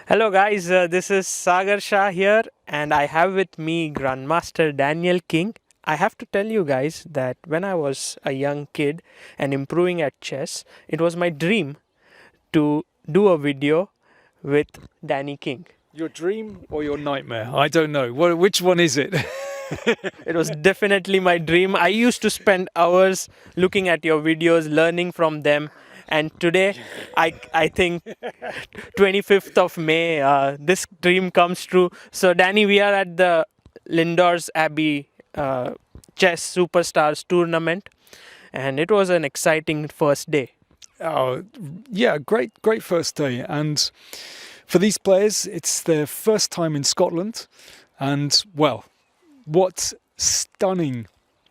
Hello guys, this is Sagar Shah here and I have with me Grandmaster Daniel King. I have to tell you guys that when I was a young kid and improving at chess, it was my dream to do a video with Danny King. Your dream or your nightmare? I don't know. Which one is it? It was definitely my dream. I used to spend hours looking at your videos, learning from them. And today, I think 25th of May, this dream comes true. So, Danny, we are at the Lindores Abbey Chess Superstars tournament, and it was an exciting first day. Oh, yeah, great first day. And for these players, it's their first time in Scotland. And, well, what stunning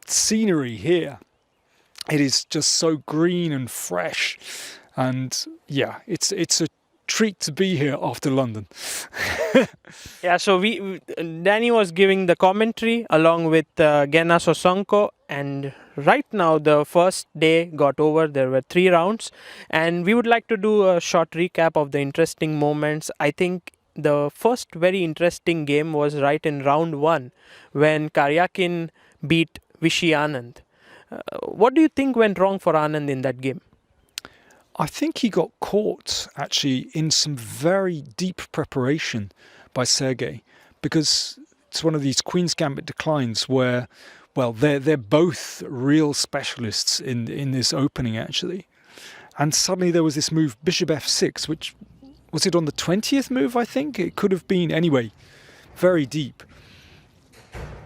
scenery here. It is just so green and fresh. And, yeah, it's a treat to be here after London. Yeah, so Danny was giving the commentary along with Gena Sosonko, and right now the first day got over. There were 3 rounds, and we would like to do a short recap of the interesting moments. I think the first very interesting game was right in round 1 when Karyakin beat Vishy Anand. What do you think went wrong for Anand in that game? I think he got caught actually in some very deep preparation by Sergei, because it's one of these Queen's Gambit declines where, well, they're both real specialists in this opening actually, and suddenly there was this move Bishop F6, which was it on the 20th move? I think it could have been anyway, very deep.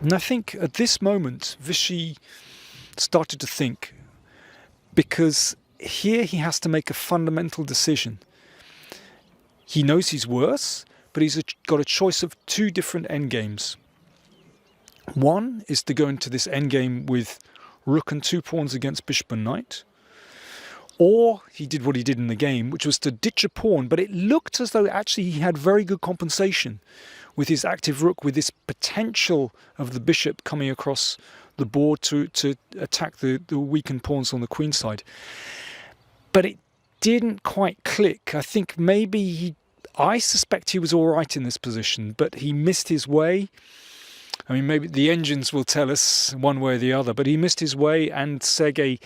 And I think at this moment Vishy started to think, because here he has to make a fundamental decision. He knows he's worse, but he's got a choice of 2 different endgames. One is to go into this endgame with rook and 2 pawns against bishop and knight. Or he did what he did in the game, which was to ditch a pawn, but it looked as though actually he had very good compensation with his active rook, with this potential of the bishop coming across the board to attack the weakened pawns on the queen side. But it didn't quite click. I think I suspect he was all right in this position, but he missed his way. I mean, maybe the engines will tell us one way or the other, but he missed his way and Sergei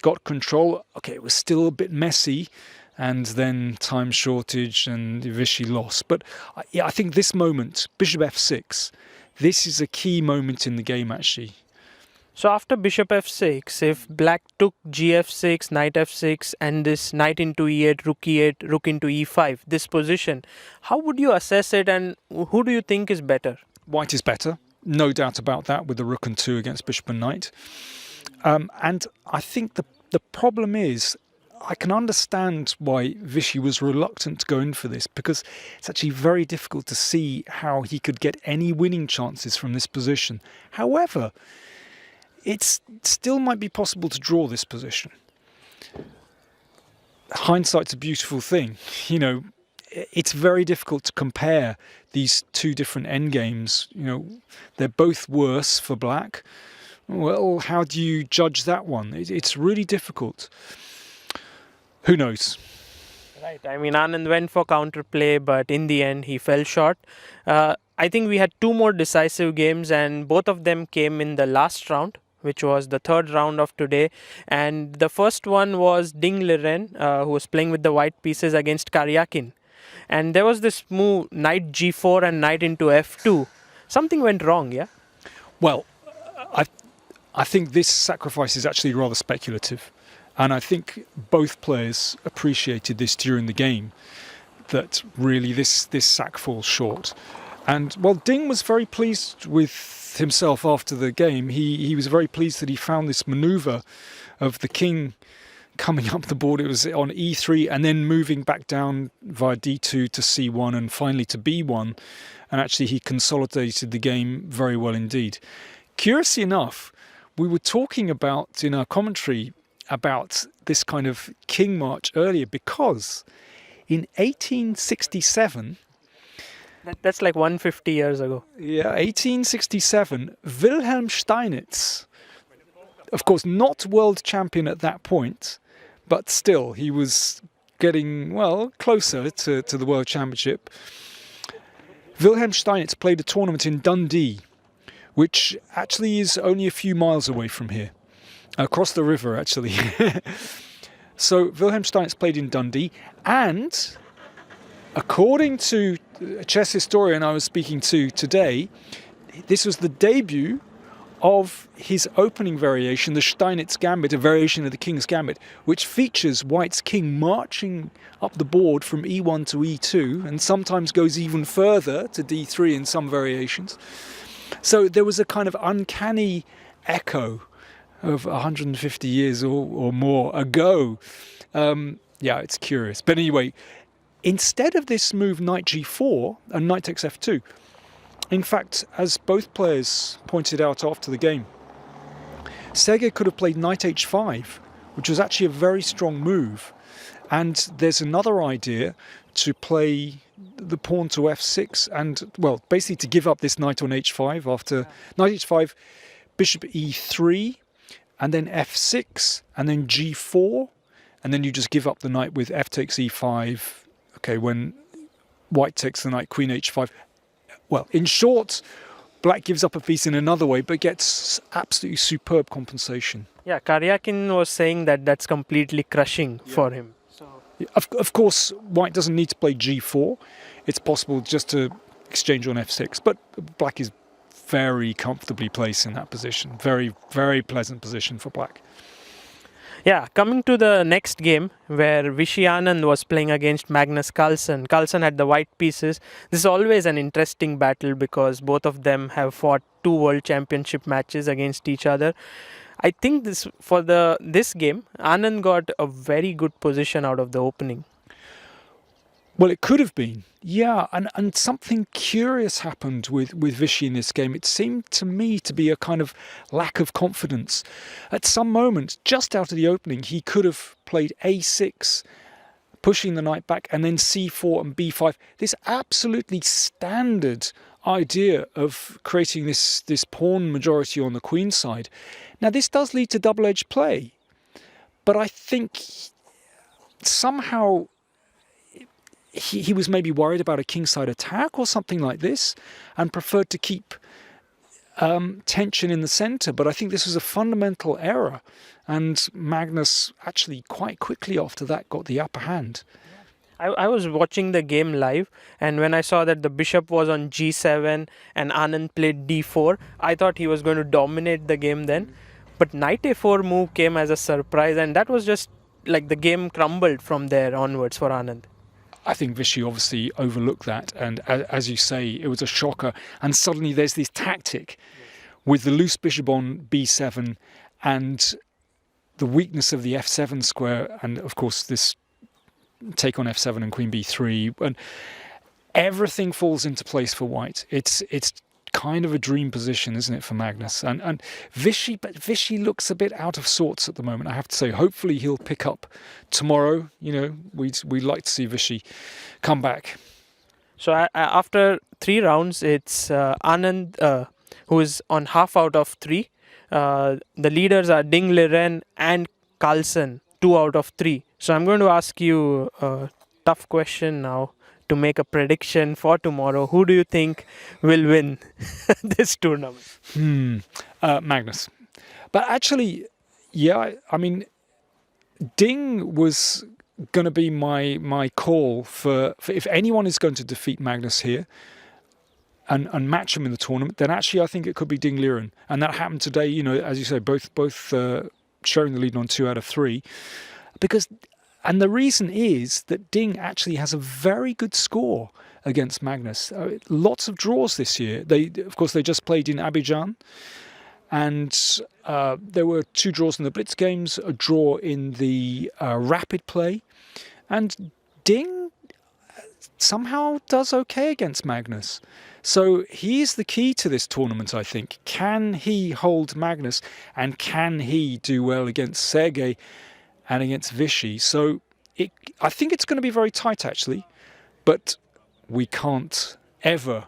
got control. Okay, it was still a bit messy, and then time shortage and Vishy lost. But yeah, I think this moment, Bishop F6, this is a key moment in the game actually. So after bishop f6, if black took gf6, knight f6 and this knight into e8, rook into e5, this position, how would you assess it and who do you think is better? White is better, no doubt about that, with the rook and 2 against bishop and knight. And I think the problem is, I can understand why Vishy was reluctant to go in for this, because it's actually very difficult to see how he could get any winning chances from this position. However, it still might be possible to draw this position. Hindsight's a beautiful thing. You know, it's very difficult to compare these 2 different endgames. You know, they're both worse for black. Well, how do you judge that one? It's really difficult. Who knows? Right, I mean, Anand went for counterplay, but in the end he fell short. I think we had 2 more decisive games, and both of them came in the last round, which was the 3rd round of today. And the first one was Ding Liren, who was playing with the white pieces against Karyakin. And there was this move, knight g4 and knight into f2. Something went wrong, yeah? Well, I think this sacrifice is actually rather speculative. And I think both players appreciated this during the game, that really this sack falls short. And, well, Ding was very pleased with himself after the game. He was very pleased that he found this manoeuvre of the king coming up the board. It was on e3 and then moving back down via d2 to c1 and finally to b1. And actually he consolidated the game very well indeed. Curiously enough, we were talking about in our commentary about this kind of king march earlier, because in 1867... That's like 150 years ago. Yeah, 1867, Wilhelm Steinitz, of course not world champion at that point, but still he was getting, well, closer to the World Championship. Wilhelm Steinitz played a tournament in Dundee, which actually is only a few miles away from here. Across the river, actually. So Wilhelm Steinitz played in Dundee, and according to a chess historian I was speaking to today, this was the debut of his opening variation, the Steinitz Gambit, a variation of the King's Gambit, which features White's king marching up the board from e1 to e2, and sometimes goes even further to d3 in some variations. So there was a kind of uncanny echo of 150 years or more ago. Yeah, it's curious. But anyway, instead of this move knight g4 and knight takes f2, in fact, as both players pointed out after the game, Sergei could have played knight h5, which was actually a very strong move. And there's another idea to play the pawn to f6 and, well, basically to give up this knight on h5 after knight h5, bishop e3, and then f6, and then g4, and then you just give up the knight with f takes e5, okay, when white takes the knight, queen h5. Well, in short, black gives up a piece in another way, but gets absolutely superb compensation. Yeah, Karyakin was saying that that's completely crushing for him. So Of course, white doesn't need to play g4. It's possible just to exchange on f6, but black is very comfortably placed in that position. Very, very pleasant position for black. yeah, coming to the next game where Vishy Anand was playing against Magnus Carlsen. Carlsen had the white pieces. This is always an interesting battle because both of them have fought 2 World Championship matches against each other. I think this game, Anand got a very good position out of the opening. Well, it could have been. Yeah, and something curious happened with Vishy in this game. It seemed to me to be a kind of lack of confidence. At some moment, just out of the opening, he could have played a6, pushing the knight back, and then c4 and b5. This absolutely standard idea of creating this pawn majority on the queen side. Now, this does lead to double-edged play, but I think somehow he was maybe worried about a kingside attack or something like this and preferred to keep tension in the centre. But I think this was a fundamental error. And Magnus actually quite quickly after that got the upper hand. I was watching the game live, and when I saw that the bishop was on g7 and Anand played d4, I thought he was going to dominate the game then. But knight a4 move came as a surprise, and that was just like the game crumbled from there onwards for Anand. I think Vishy obviously overlooked that, and as you say, it was a shocker. And suddenly there's this tactic with the loose bishop on b7 and the weakness of the f7 square, and of course this take on f7 and queen b3, and everything falls into place for white. It's kind of a dream position, isn't it, for Magnus? And Vishy looks a bit out of sorts at the moment, I have to say. Hopefully he'll pick up tomorrow. You know, we'd like to see Vishy come back. So after 3 rounds, it's Anand who is on half out of 3. The leaders are Ding Liren and Carlsen, 2 out of 3. So I'm going to ask you a tough question now to make a prediction for tomorrow. Who do you think will win this tournament? Magnus. But actually, yeah, I mean, Ding was going to be my call for if anyone is going to defeat Magnus here and match him in the tournament, then actually I think it could be Ding Liren. And that happened today, you know, as you say, both sharing the lead on 2 out of 3. And the reason is that Ding actually has a very good score against Magnus. Lots of draws this year. They just played in Abidjan, and there were 2 draws in the Blitz games, a draw in the Rapid play, and Ding somehow does okay against Magnus. So he's the key to this tournament, I think. Can he hold Magnus, and can he do well against Sergei and against Vishy? So I think it's going to be very tight, actually, but we can't ever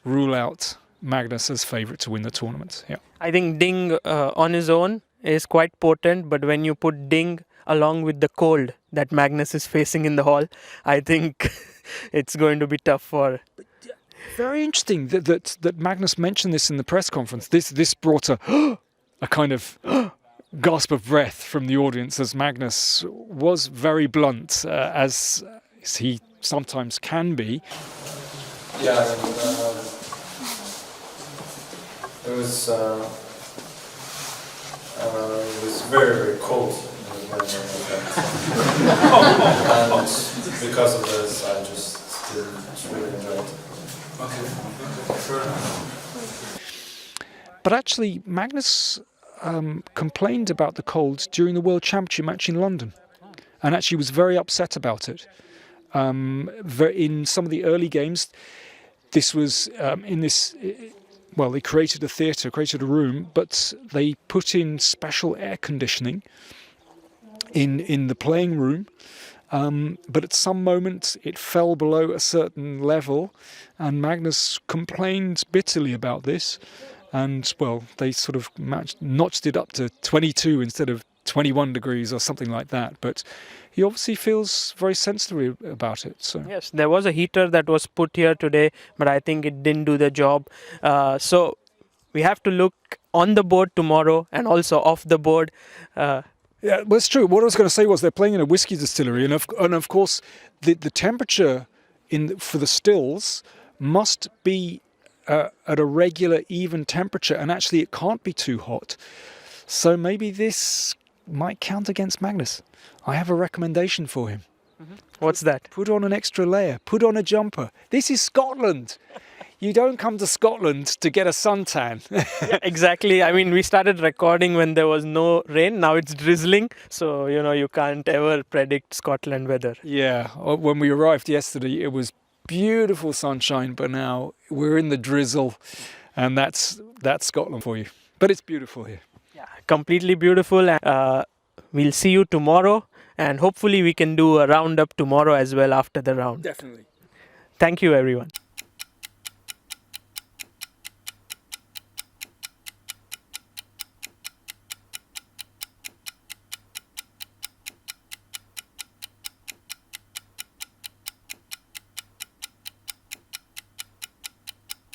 rule out Magnus as favourite to win the tournament. Yeah, I think Ding on his own is quite potent, but when you put Ding along with the cold, that Magnus is facing in the hall. I think it's going to be tough for. Very interesting that Magnus mentioned this in the press conference. This brought a kind of gasp of breath from the audience, as Magnus was very blunt, as he sometimes can be. Yeah, it was very, very cold. And because of this, I just didn't really enjoy it. Okay, sure. But actually, Magnus complained about the cold during the World Championship match in London, and actually was very upset about it. In some of the early games, this was in this. Well, they created a theatre, created a room, but they put in special air conditioning in the playing room. But at some moment it fell below a certain level, and Magnus complained bitterly about this. And, well, they sort of notched it up to 22 instead of 21 degrees or something like that. But he obviously feels very sensitive about it. So. Yes, there was a heater that was put here today, but I think it didn't do the job. So we have to look on the board tomorrow and also off the board. Yeah, well, it's true. What I was going to say was they're playing in a whiskey distillery, and of course the temperature for the stills must be at a regular, even temperature, and actually it can't be too hot. So maybe this might count against Magnus. I have a recommendation for him. Mm-hmm. What's that? Put on an extra layer. Put on a jumper. This is Scotland. You don't come to Scotland to get a suntan. Yeah, exactly. I mean, we started recording when there was no rain. Now it's drizzling. So, you can't ever predict Scotland weather. Yeah. When we arrived yesterday, it was beautiful sunshine, but now we're in the drizzle, and that's Scotland for you. But it's beautiful here. Yeah, completely beautiful. We'll see you tomorrow, and hopefully we can do a roundup tomorrow as well after the round. Definitely. Thank you, everyone.